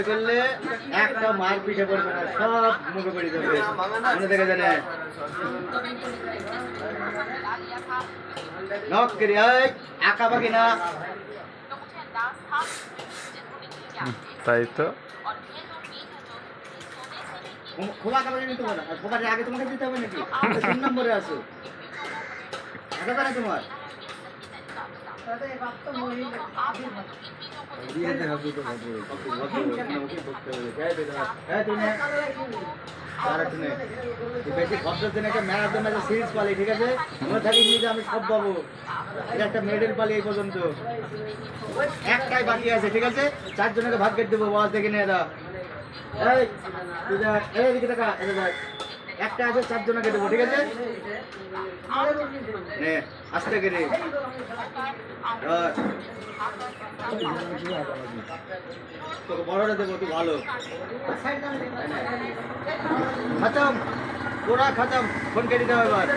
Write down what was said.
করলে একটা মার পিঠে পড়বে না, সব মুখে পড়ে যাবে। মনে থেকে জানে নক করি আঁকা বাকি না, তাই তো খোলা কাবাডি নিতে পারো। খোলার আগে তোমাকে দিতে হবে নাকি? 3 নম্বরে আছো, এটা জানে তোমার বেশি খরচের জন্য একটা ম্যারাথন ম্যাচে সিরিজ পালি, ঠিক আছে? মনে থাকিস যে আমি সব পাবো, এটা একটা মেডেল পালি এই পর্যন্ত। একটাই বাকি আছে, ঠিক আছে? 4 জনকে ভাগ করে দেবো, বস দেখে নিয়ে এরা। এই তুই দেখ, এইদিকে দেখা, এই দেখ একটা আছে, 4 জনকে দেবো, ঠিক আছে? নে আস্তে করে তোকে বড়টা দেবো, তুই ভালো খাতাম, তোরা খাতাম, ফোন কেটে দাও এবার।